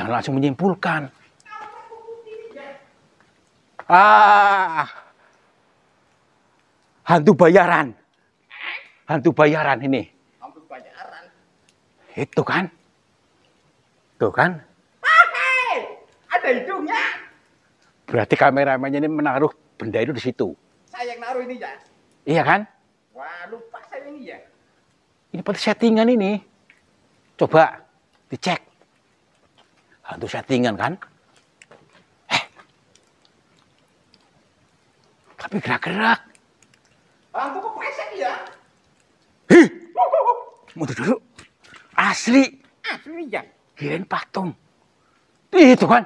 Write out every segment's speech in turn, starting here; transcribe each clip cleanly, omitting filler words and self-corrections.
jangan langsung menyimpulkan. Ah, hantu bayaran. Hantu bayaran ini. Hantu bayaran. Itu kan? Tuh kan? Ada hidungnya. Berarti kameramennya ini menaruh benda itu di situ. Saya yang naruh ini ya. Iya kan? Wah, lupa saya ini ya. Ini pasti settingan ini. Coba dicek. Hantu settingan kan? Tapi gerak-gerak. Hantu kok pesek ya? Hih! Mundur dulu. Asli. Asli ya. Kirain patung. Itu kan?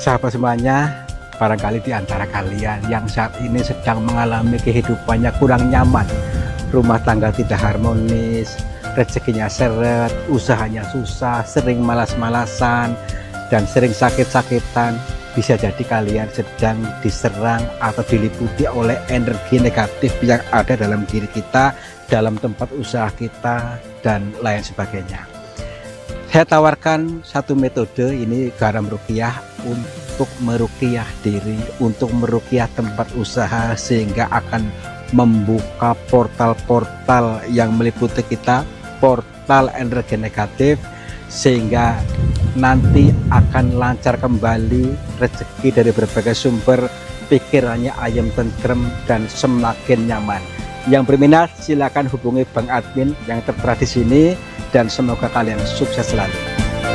Sahabat semuanya, barangkali di antara kalian yang saat ini sedang mengalami kehidupannya kurang nyaman, rumah tangga tidak harmonis, rezekinya seret, usahanya susah, sering malas-malasan, dan sering sakit-sakitan, bisa jadi kalian sedang diserang atau diliputi oleh energi negatif yang ada dalam diri kita, dalam tempat usaha kita, dan lain sebagainya. Saya tawarkan satu metode, ini garam ruqyah, untuk meruqyah diri, untuk meruqyah tempat usaha, sehingga akan membuka portal-portal yang meliputi kita, portal energi negatif, sehingga nanti akan lancar kembali rezeki dari berbagai sumber, pikirannya ayam tentrem dan semakin nyaman. Yang berminat silakan hubungi Bang Admin yang tertera di sini, dan semoga kalian sukses selalu.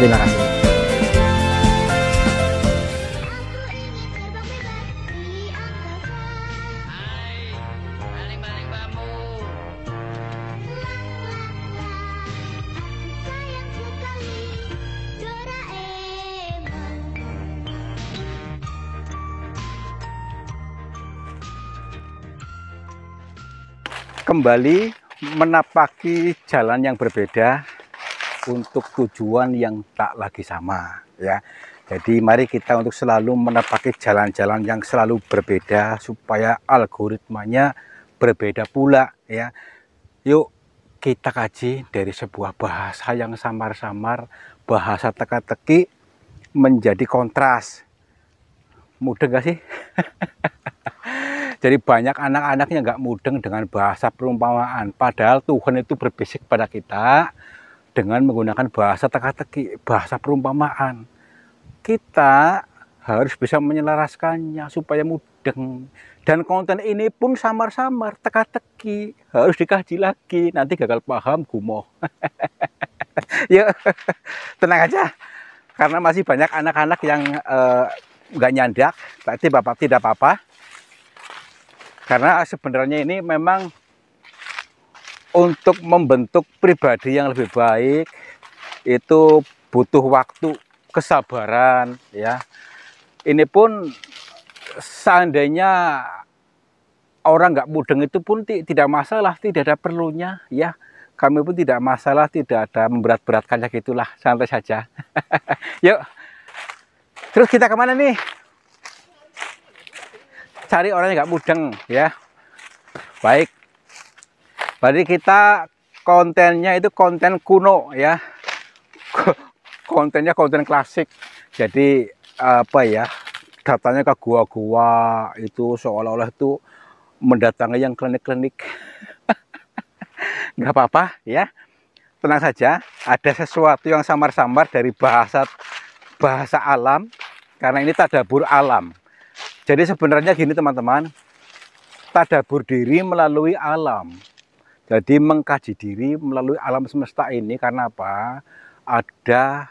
Terima kasih. Kembali menapaki jalan yang berbeda untuk tujuan yang tak lagi sama, ya. Jadi mari kita untuk selalu menapaki jalan-jalan yang selalu berbeda supaya algoritmanya berbeda pula, ya. Yuk kita kaji dari sebuah bahasa yang samar-samar, bahasa teka-teki menjadi kontras. Mudah gak sih? Jadi banyak anak-anak yang nggak mudeng dengan bahasa perumpamaan. Padahal Tuhan itu berbisik pada kita dengan menggunakan bahasa teka-teki, bahasa perumpamaan. Kita harus bisa menyelaraskannya supaya mudeng. Dan konten ini pun samar-samar, teka-teki, harus dikaji lagi. Nanti gagal paham, gumoh. Yuk, tenang aja. Karena masih banyak anak-anak yang nggak nyandak, berarti Bapak tidak apa-apa. Karena sebenarnya ini memang untuk membentuk pribadi yang lebih baik itu butuh waktu, kesabaran, ya. Ini pun seandainya orang nggak mudeng itu pun tidak masalah, tidak ada perlunya, ya. Kami pun tidak masalah, tidak ada memberat-beratkannya, gitulah, santai saja. Yuk, terus kita kemana nih? Cari orang yang nggak mudeng, ya. Baik, berarti kita kontennya itu konten kuno, ya. Kontennya konten klasik. Jadi apa ya, datanya ke gua-gua itu seolah-olah itu mendatangi yang klinik-klinik. Nggak apa-apa, ya. Tenang saja, ada sesuatu yang samar-samar dari bahasa alam, karena ini tadabur alam. Jadi sebenarnya gini teman-teman, tadabur diri melalui alam. Jadi mengkaji diri melalui alam semesta ini, karena apa? Ada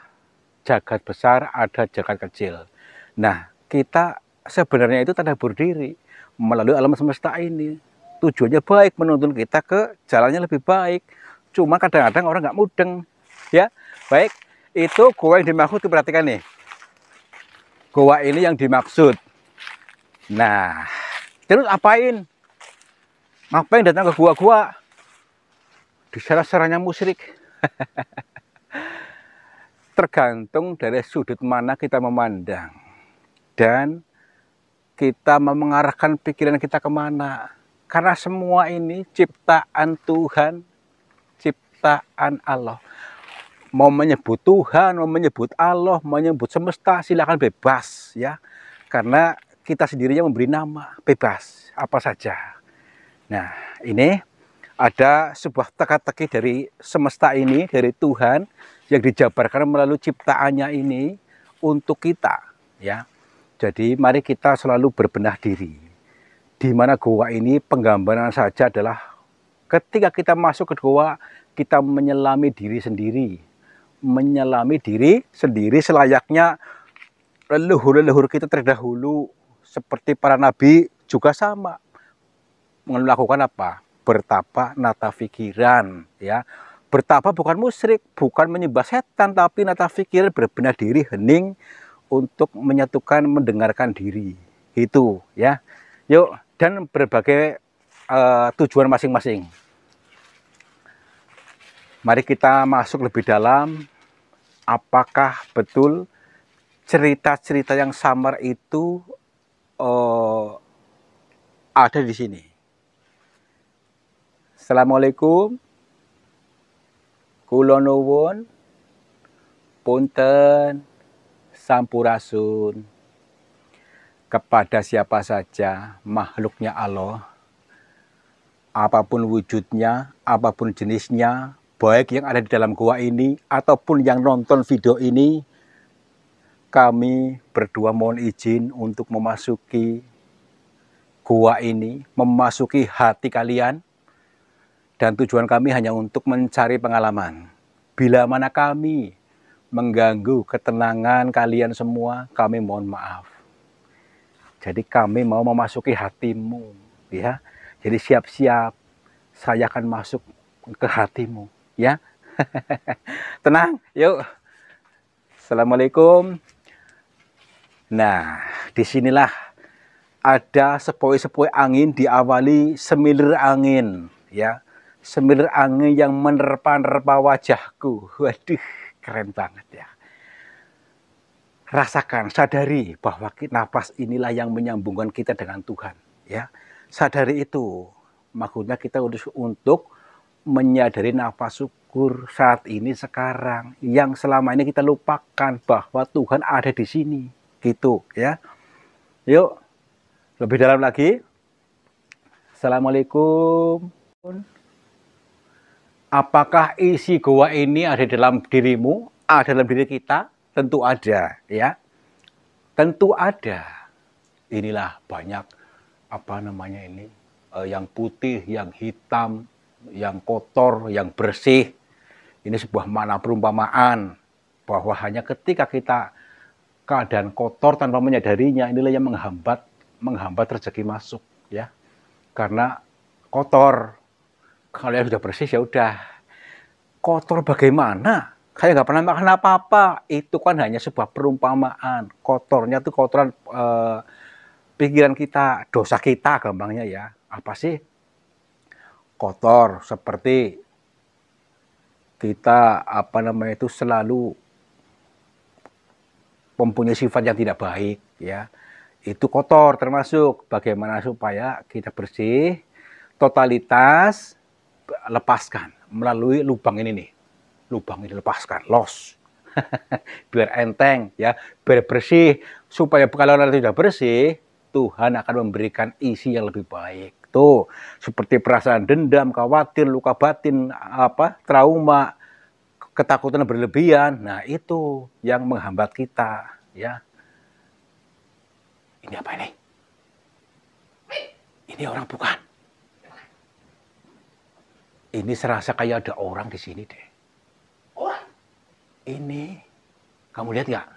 jagat besar, ada jagat kecil. Nah, kita sebenarnya itu tadabur diri melalui alam semesta ini. Tujuannya baik, menuntun kita ke jalannya lebih baik. Cuma kadang-kadang orang nggak mudeng, ya. Baik, itu goa yang dimaksud, diperhatikan nih. Goa ini yang dimaksud. Nah, terus apain? Ngapain datang ke gua-gua? Disara-saranya musyrik. Tergantung dari sudut mana kita memandang. dan kita mengarahkan pikiran kita kemana. Karena semua ini ciptaan Tuhan, ciptaan Allah. Mau menyebut Tuhan, mau menyebut Allah, mau menyebut semesta, silakan bebas ya. Karena kita sendiri yang memberi nama, bebas apa saja. Nah, ini ada sebuah teka-teki dari semesta ini, dari Tuhan yang dijabarkan melalui ciptaannya ini untuk kita ya. Jadi mari kita selalu berbenah diri. Di mana goa ini penggambaran saja adalah ketika kita masuk ke goa, kita menyelami diri sendiri. Menyelami diri sendiri selayaknya leluhur-leluhur kita terdahulu. Seperti para nabi juga sama. Melakukan apa? Bertapa nata pikiran. Ya. Bertapa bukan musyrik, bukan menyembah setan, tapi nata pikiran, berbenah diri, hening untuk menyatukan, mendengarkan diri. Itu ya. Yuk, dan berbagai tujuan masing-masing. Mari kita masuk lebih dalam. Apakah betul cerita-cerita yang samar itu ada di sini? Assalamualaikum. Kula nuwun punten sampurasun. Kepada siapa saja makhluknya Allah, apapun wujudnya, apapun jenisnya, baik yang ada di dalam gua ini ataupun yang nonton video ini, kami berdua mohon izin untuk memasuki gua ini, memasuki hati kalian, dan tujuan kami hanya untuk mencari pengalaman. Bila mana kami mengganggu ketenangan kalian semua, kami mohon maaf. Jadi kami mau memasuki hatimu, ya. Jadi siap-siap, saya akan masuk ke hatimu, ya. Tenang, yuk. Assalamualaikum. Nah, disinilah ada sepoi-sepoi angin diawali semilir angin, ya. Semilir angin yang menerpa-nerpa wajahku. Waduh, keren banget ya. Rasakan, sadari bahwa nafas inilah yang menyambungkan kita dengan Tuhan. Ya, sadari itu. Maksudnya kita untuk menyadari nafas syukur saat ini sekarang, yang selama ini kita lupakan bahwa Tuhan ada di sini. Gitu ya. Yuk, lebih dalam lagi. Assalamualaikum. Apakah isi goa ini ada dalam dirimu? Ada dalam diri kita? Tentu ada, ya. Tentu ada. Inilah banyak yang putih, yang hitam, yang kotor, yang bersih. Ini sebuah makna perumpamaan bahwa hanya ketika kita keadaan kotor tanpa menyadarinya, inilah yang menghambat rezeki masuk, ya. Karena kotor. Kalau yang sudah bersih ya udah. Kotor bagaimana? Saya nggak pernah makan apa-apa. Itu kan hanya sebuah perumpamaan. Kotornya itu kotoran pikiran kita, dosa kita gampangnya ya. Apa sih? Kotor seperti kita selalu mempunyai sifat yang tidak baik ya. Itu kotor termasuk bagaimana supaya kita bersih, totalitas lepaskan melalui lubang ini nih. Lubang ini lepaskan, los. Biar enteng ya, biar bersih, supaya kalau nanti sudah bersih, Tuhan akan memberikan isi yang lebih baik. Tuh, seperti perasaan dendam, khawatir, luka batin, trauma, ketakutan berlebihan. Nah, itu yang menghambat kita, ya. Ini apa ini? Ini orang bukan. Ini serasa kayak ada orang di sini deh. Ini, kamu lihat nggak?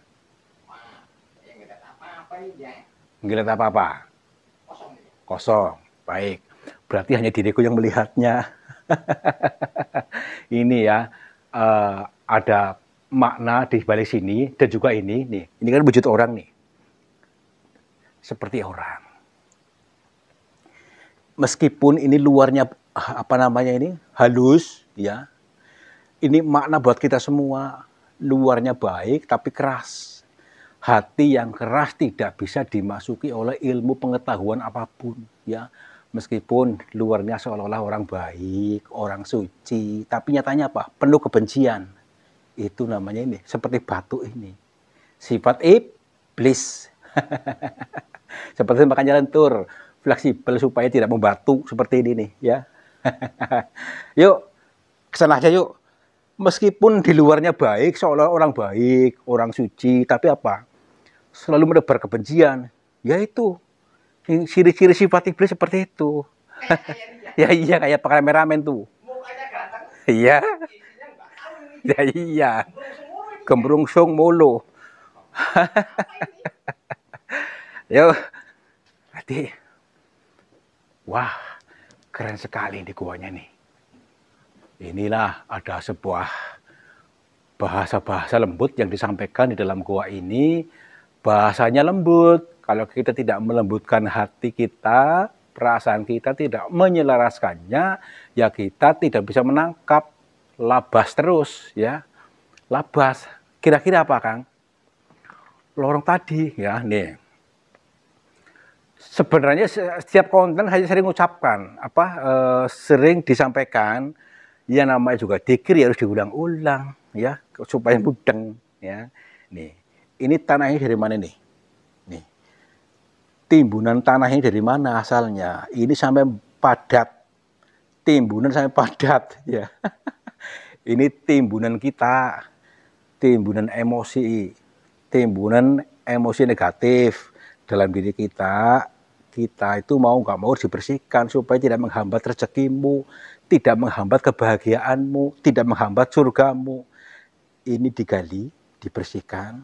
Nggak lihat apa-apa ya. Nggak lihat apa-apa? Kosong. Kosong, baik. Berarti hanya diriku yang melihatnya. Ini ya, ada makna di balik sini, dan juga ini, nih. Ini kan wujud orang nih. Seperti orang. Meskipun ini luarnya, halus, ya. Ini makna buat kita semua. Luarnya baik tapi keras. Hati yang keras tidak bisa dimasuki oleh ilmu pengetahuan apapun, ya. Meskipun luarnya seolah-olah orang baik, orang suci, tapi nyatanya apa? Penuh kebencian. Itu namanya ini, seperti batu ini. Sifat iblis. Seperti makanya lentur, fleksibel supaya tidak membatu seperti ini nih, ya. Yuk, kesana aja yuk. Meskipun di luarnya baik, seolah orang baik, orang suci, tapi apa? Selalu menebar kebencian. Yaitu ciri-ciri sifat iblis seperti itu. Ya iya kayak pak kameramen tuh. Mukanya ganteng, Iya, isinya nggak tahu ini. ya iya. Gembrung semua ini. Gembrungsung mulu. Apa ini? Yuk, hati. Wah, keren sekali di guanya nih. Inilah ada sebuah bahasa-bahasa lembut yang disampaikan di dalam gua ini. Bahasanya lembut. Kalau kita tidak melembutkan hati kita, perasaan kita tidak menyelaraskannya, ya kita tidak bisa menangkap. Labas terus, ya. Labas. Kira-kira apa, Kang? Lorong tadi, ya, nih. Sebenarnya setiap konten hanya sering mengucapkan, sering disampaikan, ya namanya juga dzikir ya harus diulang-ulang, ya, supaya mudeng, ya. Nih, ini tanahnya dari mana nih? Nih, timbunan tanahnya dari mana asalnya? Ini sampai padat, timbunan sampai padat, ya. Ini timbunan kita, timbunan emosi negatif dalam diri kita. Kita itu mau nggak mau dibersihkan supaya tidak menghambat rezekimu, tidak menghambat kebahagiaanmu, tidak menghambat surgamu. Ini digali, dibersihkan,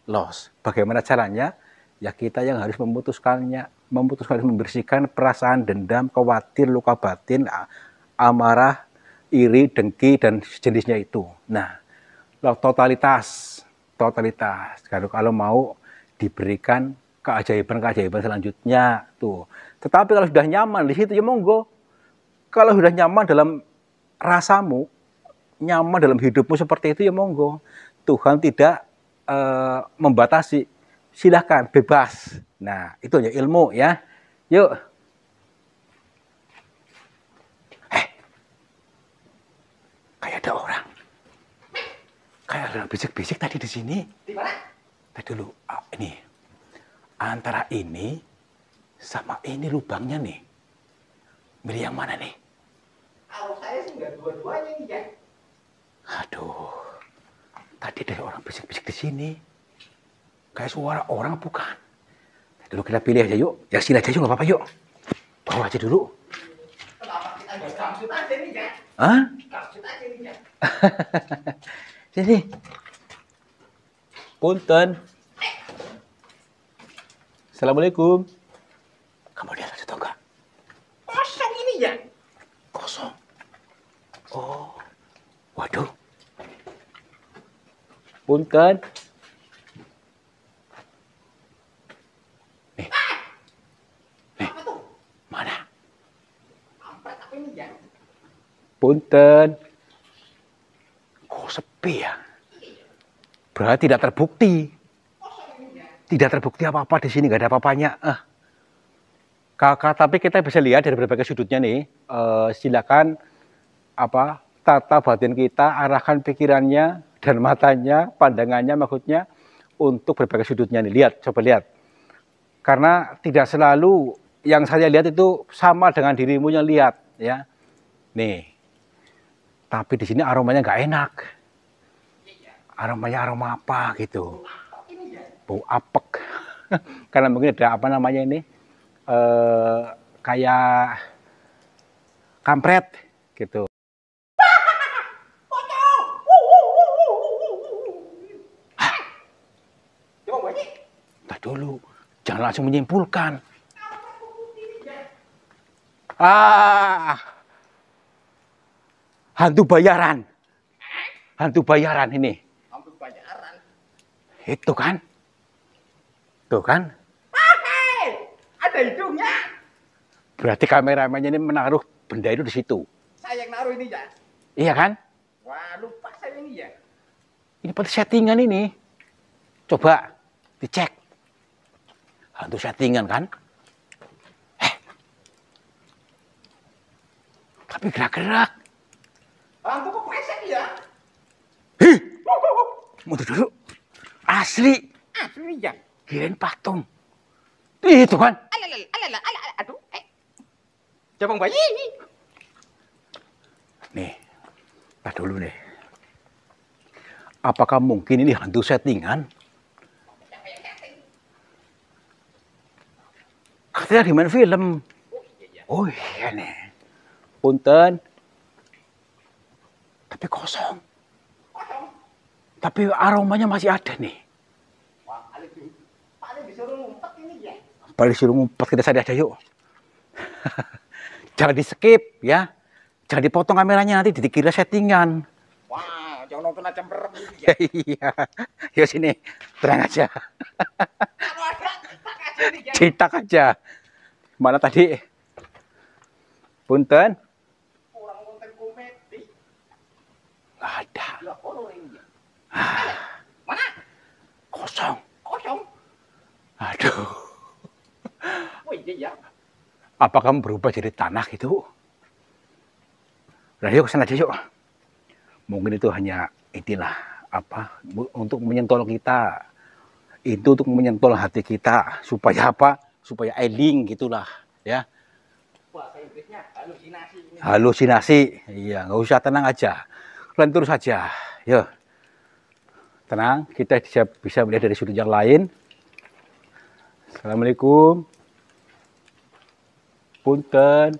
los. Bagaimana caranya? Ya kita yang harus memutuskannya, membersihkan perasaan dendam, khawatir, luka batin, amarah, iri, dengki, dan sejenisnya itu. Nah, totalitas. Kalau mau diberikan keajaiban selanjutnya tuh. Tetapi kalau sudah nyaman di situ ya monggo. Kalau sudah nyaman dalam rasamu, nyaman dalam hidupmu seperti itu ya monggo. Tuhan tidak membatasi. Silahkan bebas. Nah, itu ya ilmu ya. Yuk. Kayak ada orang. Kayak ada bisik-bisik tadi di sini. Di mana? Tadi dulu, ini. Antara ini sama ini lubangnya nih. Milih yang mana nih? Kalau saya sih nggak dua-duanya nih ya. Aduh. Tadi ada orang bisik-bisik di sini. Kayak suara orang bukan. Dulu kita pilih aja yuk. Ya sini aja yuk, nggak apa-apa yuk. Bawa aja dulu. Kenapa kita nggak gamsut aja nih ya? Hah? Gamsut aja nih ya. Sini. Punten. Assalamualaikum. Kamu lihat atau enggak? Kosong ini ya. Kosong. Oh. Waduh. Punten. Apa tuh? Mana? Kampret apa ini ya? Punten. Kok sepi ya? Berarti tidak terbukti. Kosong ini ya. Tidak terbukti apa-apa di sini, nggak ada apa-apanya. Kakak, tapi kita bisa lihat dari berbagai sudutnya nih. Silakan tata batin kita, arahkan pikirannya dan matanya, pandangannya maksudnya untuk berbagai sudutnya nih. Lihat, coba lihat. Karena tidak selalu yang saya lihat itu sama dengan dirimu yang lihat, ya. Nih. Tapi di sini aromanya nggak enak. Aromanya aroma apa gitu. Bau apek. Karena mungkin ada apa namanya ini, kayak kampret gitu. Nah dulu, jangan langsung menyimpulkan. Hantu bayaran. Hantu bayaran ini. Hampir bayaran. Itu kan. Tuh kan. Ada hidungnya. Berarti kameramennya ini menaruh benda itu di situ. Saya yang naruh ini ya. Iya kan? Wah, lupa saya ini ya. Ini pasti settingan ini. Coba. Dicek. Hantu settingan kan? Tapi gerak-gerak. Hantu kok pesek ya? Hih! Mundur dulu. Asli. Asli ya. Kirain patung. Itu kan. Aduh. Cabang bayi. Nih, tak dulu nih. Apakah mungkin ini hantu settingan? Katanya di main film. Oh iya nih. Punten. Tapi kosong. Tapi aromanya masih ada nih. Wah, paling disuruh ngumpet ini ya. Paling suruh ngumpet kita sadar aja yuk. Jangan di skip ya. Jangan dipotong kameranya nanti dikira settingan. Wah, jangan nonton aja merem ini ya. Iya. Yuk sini. Tenang aja. Kalau ada, tak aja nih ya. Cetak aja. Mana tadi? Punten. Orang konten komedi. Nggak ada. Ya, kono ini ya. Ah, Mana? kosong. Kosong. Aduh. Oh iya ya. Apa kamu berubah jadi tanah gitu? Udah yuk kesana aja yuk. Mungkin itu hanya inilah apa untuk menyentol kita. Itu untuk menyentol hati kita supaya apa? Supaya eling gitulah ya. Bahasa Inggrisnya halusinasi ini. Halusinasi. Iya, nggak usah, tenang aja. Kalian terus saja. Yuk. Tenang, kita bisa melihat dari sudut yang lain. Assalamualaikum. Punten.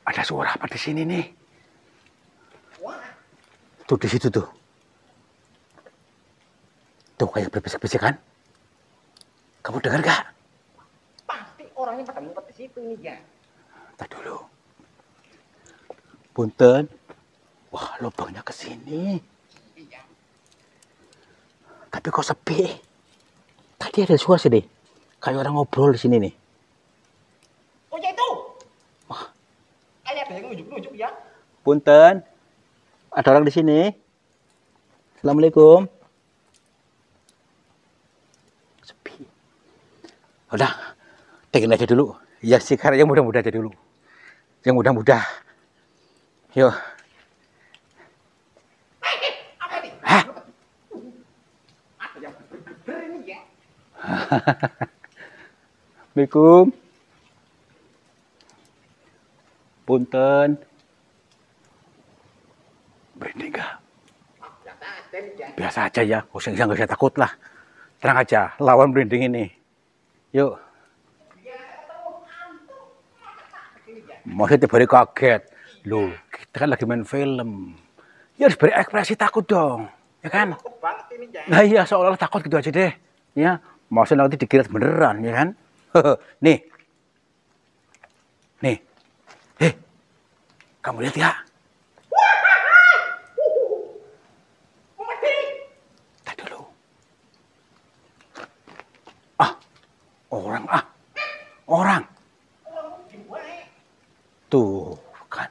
Ada suara apa di sini nih? Wah, Tuh di situ tuh. Tuh kayak berbisik-bisik kan? Kamu dengar gak? pasti orangnya pada ngumpet di situ nih ya. Tadi dulu. Punten. Wah, lubangnya ke sini. Iya. Tapi kok sepi? Tadi ada suara sih deh. Kayak orang ngobrol di sini nih. Oh ya itu. Wah. Kayak ada yang nunjuk-nunjuk ya. Punten. Ada orang di sini. Assalamualaikum. Sepi. Udah, tekin aja dulu. Ya sekarang yang mudah-mudah aja dulu. Yang mudah-mudah. Yuk. Apa nih? Hah? Ada yang bener ini ya. Assalamualaikum. Punten. Berhenti enggak? Biasa aja nih ya. Biasa aja ya. Nggak usah takut lah. Tenang aja. Lawan merinding ini. Yuk. Ya ketemu hantu. Ini ya. Maksudnya tiap hari kaget. Loh, kita kan lagi main film. Ya harus berekspresi takut dong. Ya kan? Takut banget ini ya. Nah iya, seolah-olah takut gitu aja deh. Ya, maksudnya nanti dikira beneran, ya kan? Nih. Nih. Kamu lihat ya? Mati. Tadi dulu. Ah, orang. Orang gimana? Tuh, kan.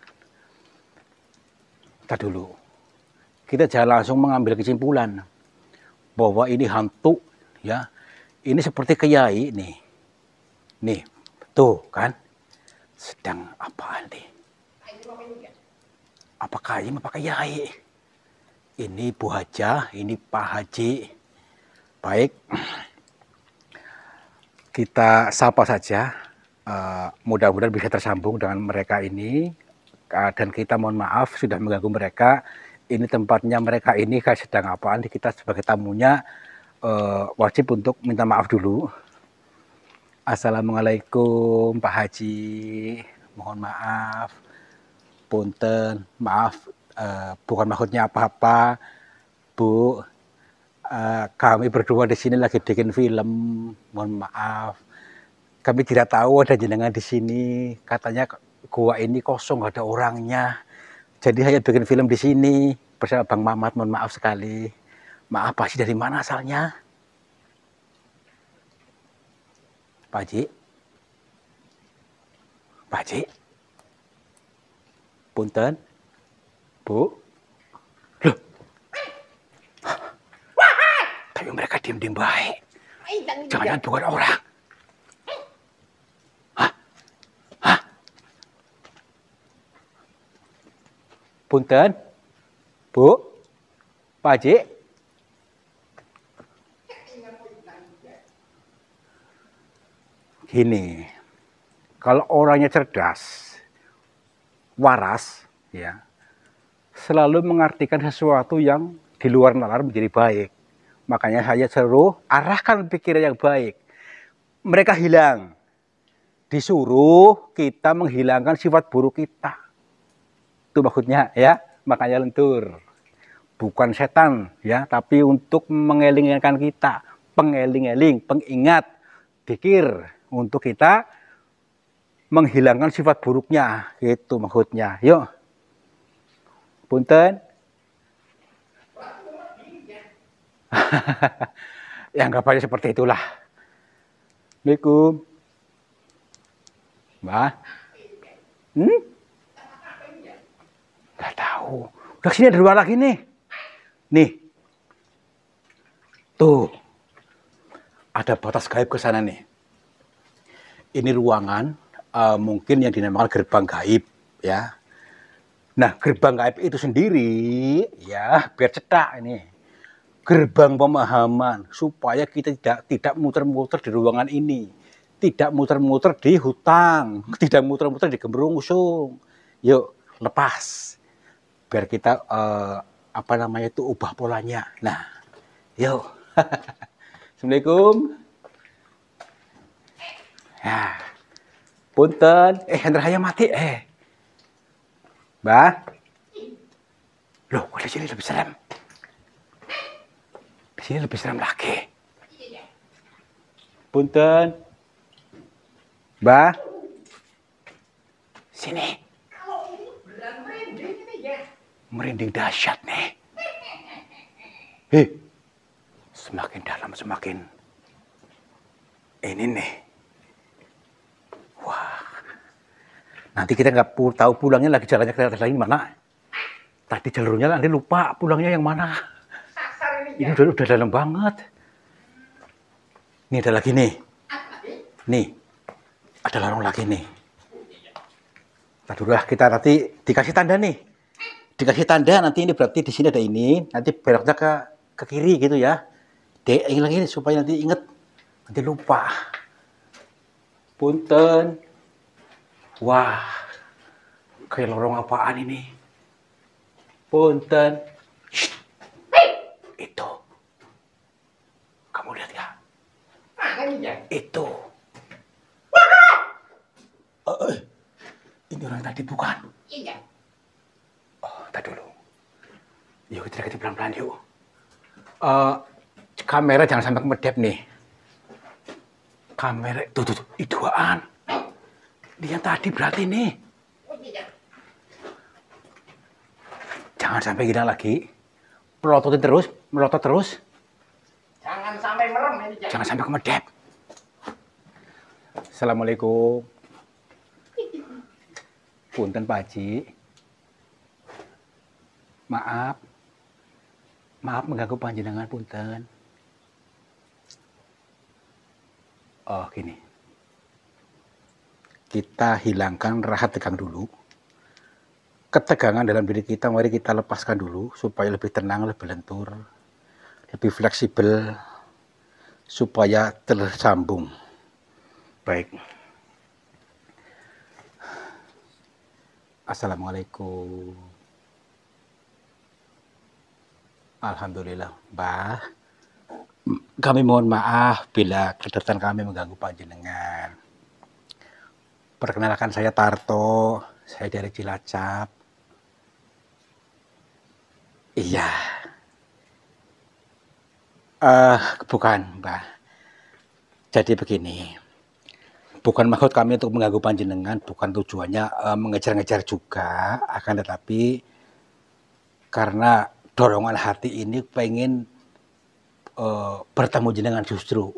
Tadi dulu. Kita jangan langsung mengambil kesimpulan bahwa ini hantu, ya. Ini seperti kiai nih. Nih, tuh kan. Sedang apaan nih? Apa kaim apa kiai? Ini Bu Haja, ini Pak Haji. Baik. Kita sapa saja. Mudah-mudahan bisa tersambung dengan mereka ini. Dan kita mohon maaf sudah mengganggu mereka. Ini tempatnya mereka ini kayak sedang apaan. Kita sebagai tamunya wajib untuk minta maaf dulu. Assalamualaikum Pak Haji. Mohon maaf. Punten, maaf. Bukan maksudnya apa-apa. Bu, kami berdua di sini lagi bikin film. Mohon maaf. Kami tidak tahu ada jenengan di sini. Katanya gua ini kosong, gak ada orangnya. Jadi hanya bikin film di sini bersama Bang Mamat. Mohon maaf sekali. Maaf, Pak Haji dari mana asalnya? Pak Haji? Pak Haji? Punten? Bu? Loh, diem-diem baik. Jangan Jangan-jangan bukan orang. Hah? Hah? Punten? Bu? Pak Haji? Gini, kalau orangnya cerdas, waras, ya, selalu mengartikan sesuatu yang di luar nalar menjadi baik. Makanya saya suruh arahkan pikiran yang baik. Mereka hilang. Disuruh kita menghilangkan sifat buruk kita. Itu maksudnya ya, makanya lentur. Bukan setan ya, tapi untuk mengeling-elingkan kita, pengeling-eling, pengingat, pikir untuk kita menghilangkan sifat buruknya, itu maksudnya. Yuk. Punten. Ya anggapannya seperti itulah. Assalamualaikum. Mbak? Nggak tahu. Udah sini ada dua lagi nih. Nih. Tuh. Ada batas gaib ke sana nih. Ini ruangan mungkin yang dinamakan gerbang gaib ya. Nah, gerbang gaib itu sendiri ya biar cetak ini. Gerbang pemahaman supaya kita tidak muter-muter di ruangan ini. Tidak muter-muter di hutang, tidak muter-muter di Gembrung Usung. Yuk, lepas. Biar kita apa namanya itu ubah polanya. Nah, yuk. Assalamualaikum. Ya. Punten, Hendra mati, Mbah. Loh, kok di sini lebih serem? Di sini lebih serem lagi. Punten. Mbah. Sini. Merinding dahsyat nih. Semakin dalam semakin ini nih. Wah. Nanti kita nggak tahu pulangnya lagi jalannya ke lain mana. Tadi jalurnya nanti lupa pulangnya yang mana. Ini udah dalam banget. Ini ada lagi nih. Nih. Ada lorong lagi nih. Aduh, kita nanti dikasih tanda nih. Dikasih tanda nanti ini berarti di sini ada ini, nanti beloknya ke kiri gitu ya. Lagi supaya nanti inget, nanti lupa. Punten. Wah, kayak lorong apaan ini? Punten. Shh. Itu. Kamu lihat ya? Itu. Ini orang tadi bukan? Iya. Oh, tadi dulu. Yuk kita dekati pelan-pelan yuk. Kamera jangan sampai kemedep nih. Kamera, tuh, iduaan. Dia tadi berarti nih. Jangan sampai gila lagi. Melototin terus, melotot terus. Jangan sampai merem ini. Jangan sampai kemedep. Assalamualaikum. Punten Pak Haji. Maaf. Maaf mengganggu panjenengan punten. Oh, gini. Kita hilangkan rasa tegang dulu. Ketegangan dalam diri kita mari kita lepaskan dulu supaya lebih tenang, lebih lentur, lebih fleksibel supaya tersambung. Baik. Assalamualaikum. Alhamdulillah, Mbah. Kami mohon maaf bila kedatangan kami mengganggu panjenengan. Perkenalkan saya Tarto, saya dari Cilacap. Iya. Bukan, Mbah. Jadi begini. Bukan maksud kami untuk mengganggu panjenengan, bukan tujuannya mengejar-ngejar juga, akan tetapi karena dorongan hati ini pengen bertemu jenengan justru,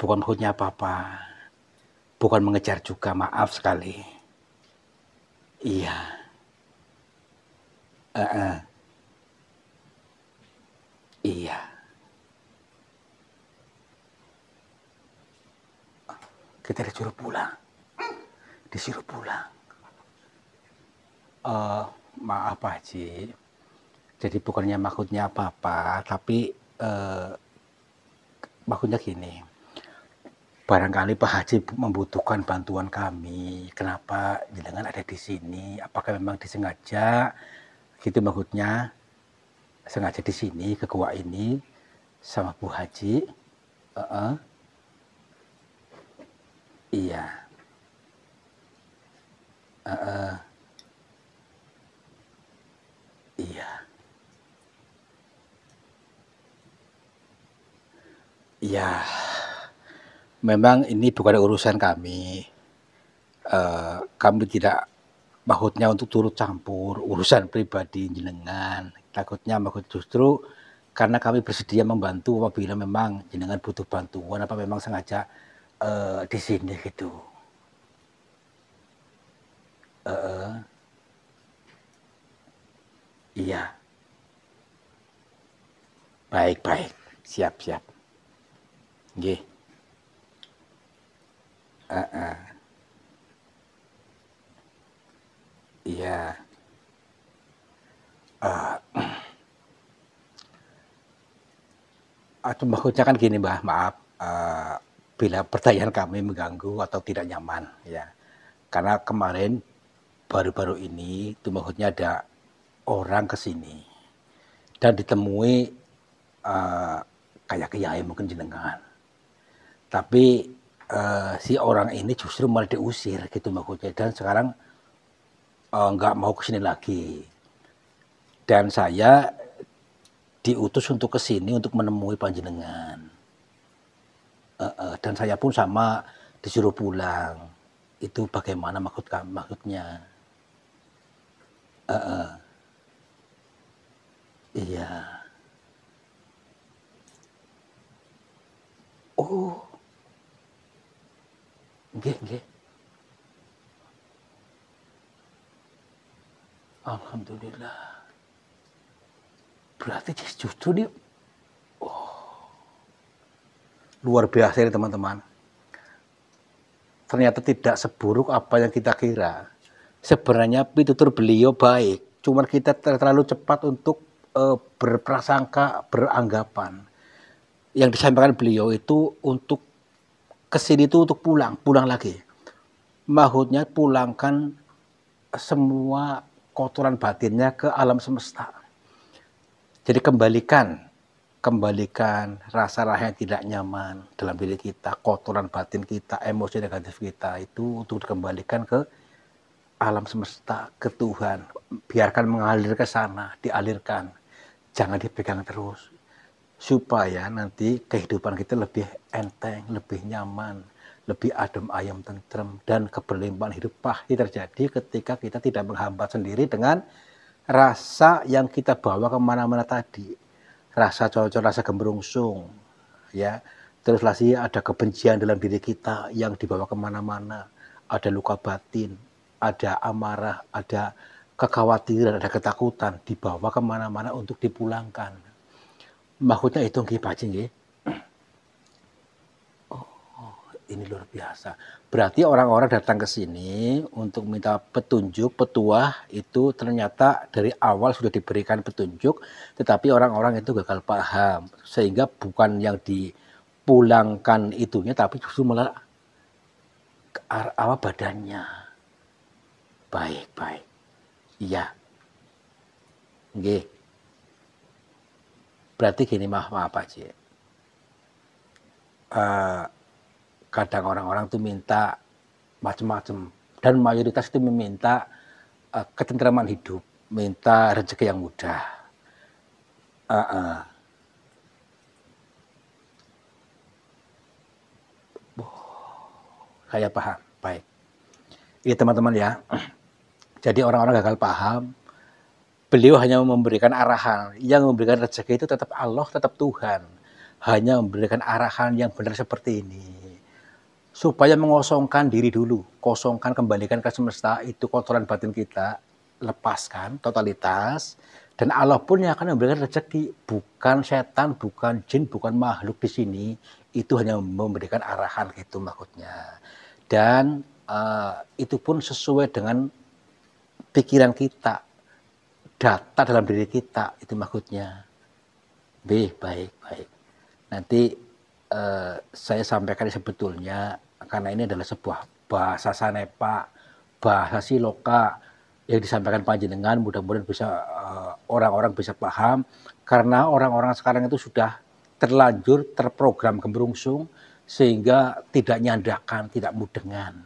bukan maksudnya apa-apa, bukan mengejar juga, maaf sekali. Iya. Iya. Kita disuruh pulang. Disuruh pulang. Maaf Pak Haji. Jadi bukannya maksudnya apa-apa, tapi maksudnya gini. Barangkali Pak Haji membutuhkan bantuan kami. Kenapa jenengan ada di sini? Apakah memang disengaja? Gitu maksudnya. Sengaja di sini ke gua ini sama Bu Haji. Iya. Iya. Iya. Memang ini bukan urusan kami. Kami tidak maksudnya untuk turut campur urusan pribadi jenengan. Takutnya maksud justru karena kami bersedia membantu apabila memang jenengan butuh bantuan apa memang sengaja di sini gitu. Iya. Baik. Siap. Nggih. Iya. Atau maksudnya kan gini Mbah, maaf bila pertanyaan kami mengganggu atau tidak nyaman ya. Karena kemarin baru-baru ini itu maksudnya ada orang ke sini dan ditemui kayak kiai mungkin jenengan. Tapi si orang ini justru malah diusir gitu maksudnya dan sekarang nggak mau ke sini lagi. Dan saya diutus untuk ke sini untuk menemui panjenengan. Dan saya pun sama disuruh pulang. Itu bagaimana maksudnya? Iya. Oh. Nggih. Alhamdulillah. Berarti justru dia luar biasa ini teman-teman. Ternyata tidak seburuk apa yang kita kira. Sebenarnya pitutur beliau baik, cuman kita terlalu cepat untuk berprasangka, beranggapan. Yang disampaikan beliau itu untuk kesini itu untuk pulang lagi. Maksudnya pulangkan semua kotoran batinnya ke alam semesta. Jadi kembalikan rasa-rasa yang tidak nyaman dalam diri kita, kotoran batin kita, emosi negatif kita itu untuk dikembalikan ke alam semesta, ke Tuhan. Biarkan mengalir ke sana, dialirkan. Jangan dipegang terus. Supaya nanti kehidupan kita lebih enteng, lebih nyaman, lebih adem ayem tentrem dan keberlimpahan hidup pasti terjadi ketika kita tidak menghambat sendiri dengan rasa yang kita bawa kemana-mana tadi. Rasa cocok, rasa gemerungsung, ya. Terus lagi ada kebencian dalam diri kita yang dibawa kemana-mana. Ada luka batin, ada amarah, ada kekhawatiran, ada ketakutan dibawa kemana-mana untuk dipulangkan. Maksudnya itu nggih Pak nggih. Ini luar biasa. Berarti orang-orang datang ke sini untuk minta petunjuk, petuah itu ternyata dari awal sudah diberikan petunjuk, tetapi orang-orang itu gagal paham. Sehingga bukan yang dipulangkan itunya, tapi justru malah badannya. Baik. Iya. Nggih. Berarti gini maaf Pak Cik. Kadang orang-orang tuh minta macam-macam dan mayoritas itu meminta ketentraman hidup, minta rezeki yang mudah. Saya paham, baik. Ini teman-teman ya. Jadi orang-orang gagal paham. Beliau hanya memberikan arahan. Yang memberikan rezeki itu tetap Allah, tetap Tuhan. Hanya memberikan arahan yang benar seperti ini. Supaya mengosongkan diri dulu, kembalikan ke semesta itu kotoran batin kita, lepaskan totalitas, dan Allah pun yang akan memberikan rezeki, bukan setan, bukan jin, bukan makhluk di sini. Itu hanya memberikan arahan gitu maksudnya. Dan itu pun sesuai dengan pikiran kita, data dalam diri kita, itu maksudnya. Baik, baik. Nanti saya sampaikan sebetulnya karena ini adalah sebuah bahasa Sanepa, bahasa Siloka yang disampaikan panjenengan, mudah-mudahan bisa orang-orang bisa paham karena orang-orang sekarang itu sudah terlanjur terprogram gemerungsung sehingga tidak nyandakan, tidak mudengan.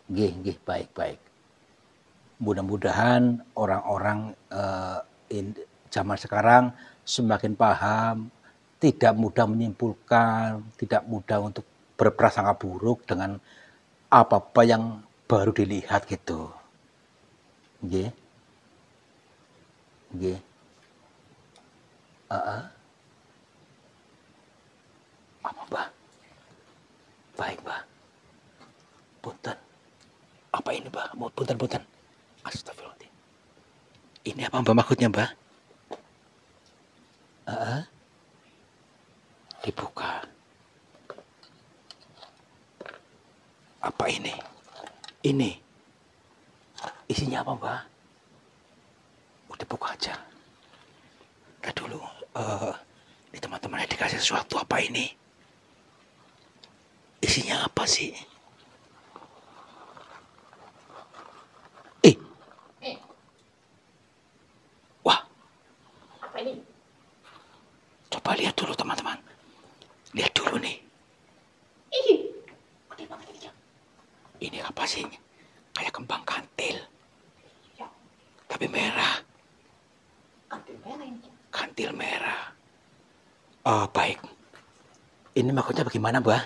Nggih, baik, baik. Mudah-mudahan orang-orang zaman sekarang semakin paham, tidak mudah menyimpulkan, tidak mudah untuk berprasangka buruk dengan apa-apa yang baru dilihat gitu. Nggih. Nggih. Apa, Mbah? Baik, Mbah. Punten. Apa ini, Mbah? Punten. Astagfirullahaladzim. Ini apa, Mbah, maksudnya, Mbah? Dibuka. Apa ini? Ini. Isinya apa, Mbah? Udah buka aja. Lihat dulu. Ini teman-teman dikasih sesuatu apa ini? Isinya apa sih? Wah. Apa ini? Coba lihat dulu teman-teman. Lihat dulu nih. Ini apa sih? Kayak kembang kantil. Ya. Tapi merah. Kantil merah ini. Kantil merah. Oh, baik. Ini maksudnya bagaimana, Mbah?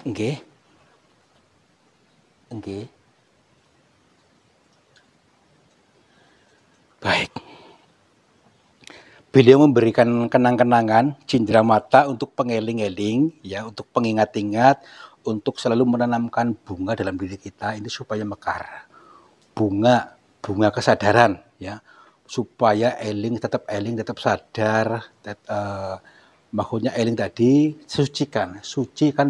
Nggih. Baik. Beliau memberikan kenang-kenangan, cindera mata untuk pengeling-eling, ya, untuk pengingat-ingat, untuk selalu menanamkan bunga dalam diri kita ini supaya mekar. Bunga kesadaran, ya, supaya tetap sadar. Maksudnya eling tadi sucikan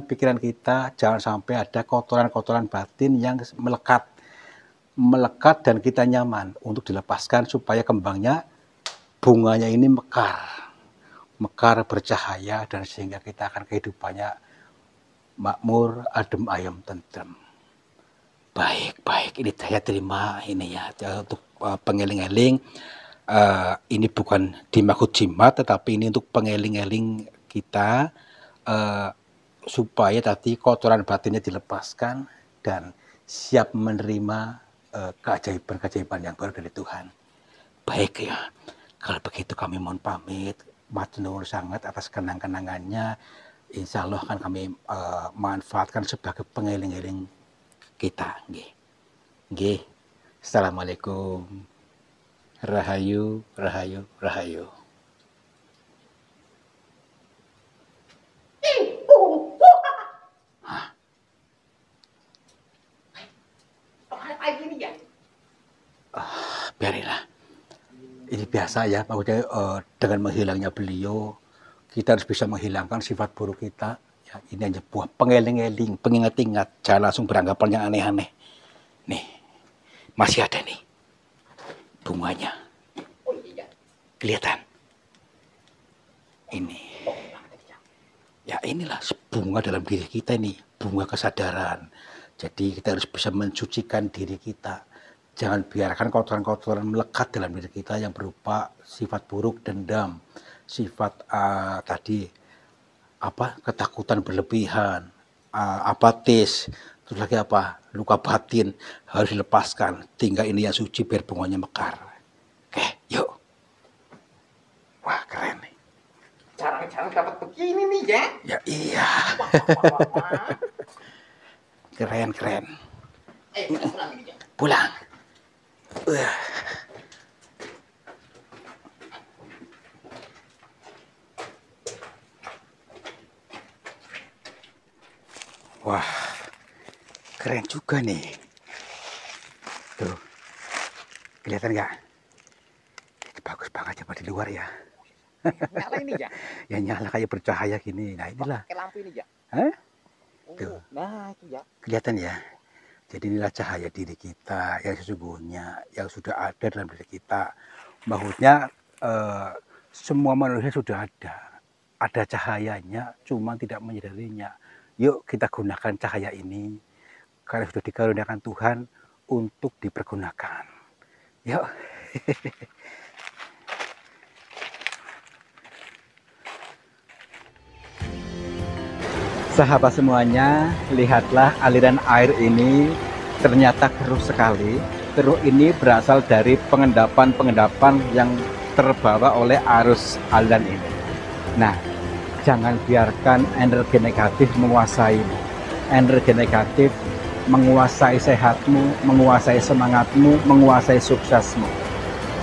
pikiran kita, jangan sampai ada kotoran-kotoran batin yang melekat dan kita nyaman untuk dilepaskan supaya kembangnya, bunganya ini mekar bercahaya dan sehingga kita akan kehidupannya makmur, adem ayem, tentrem. Baik, ini saya terima ini ya untuk pengeling-eling. Ini bukan dimaksud jimat, tetapi ini untuk pengeling-eling kita supaya tadi kotoran batinnya dilepaskan dan siap menerima keajaiban-keajaiban yang baru dari Tuhan. Baik ya, kalau begitu kami mohon pamit. Matur nuwun sangat atas kenang-kenangannya. Insya Allah akan kami manfaatkan sebagai pengeling-eling kita. Nggih. Assalamualaikum. Rahayu. Biarinlah. Ini biasa ya, maksudnya dengan menghilangnya beliau, kita harus bisa menghilangkan sifat buruk kita. Ya, ini hanya buah pengeling-eling, pengingat-ingat, jangan langsung beranggapan yang aneh-aneh. Nih, masih ada nih bunganya. Kelihatan? Ini. Ya inilah bunga dalam diri kita ini, bunga kesadaran. Jadi kita harus bisa mensucikan diri kita. Jangan biarkan kotoran-kotoran melekat dalam diri kita yang berupa sifat buruk, dendam, sifat ketakutan berlebihan, apatis, terus lagi luka batin harus dilepaskan. Tinggal ini yang suci biar bunganya mekar. Oke, yuk. Wah, keren nih. Jarang-jarang dapat begini nih ya. Ya iya. Keren. Pulang ini ya. Pulang. Wah, keren juga nih. Tuh, kelihatan nggak? Bagus banget coba di luar ya. Nyala ini ya. Ya nyala kayak bercahaya gini. Nah inilah. Pakai lampu ini ya. Hah? Oh, Tuh. nah itu ya. Kelihatan ya. Jadi inilah cahaya diri kita yang sesungguhnya, yang sudah ada dalam diri kita. Maksudnya semua manusia sudah ada. Ada cahayanya, cuma tidak menyadarinya. Yuk kita gunakan cahaya ini, karena sudah dikaruniakan Tuhan untuk dipergunakan. Yuk. Sahabat semuanya, lihatlah aliran air ini ternyata keruh sekali. Keruh ini berasal dari pengendapan-pengendapan yang terbawa oleh arus aliran ini. Nah, jangan biarkan energi negatif menguasaimu. Energi negatif menguasai sehatmu, menguasai semangatmu, menguasai suksesmu.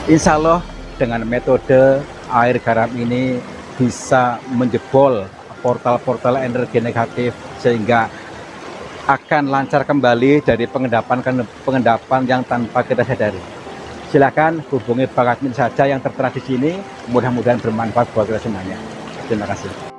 Insya Allah dengan metode air garam ini bisa menjebol portal-portal energi negatif sehingga akan lancar kembali dari pengendapan yang tanpa kita sadari. Silakan hubungi Bang Admin saja yang tertera di sini. Mudah-mudahan bermanfaat buat kita semuanya. Terima kasih.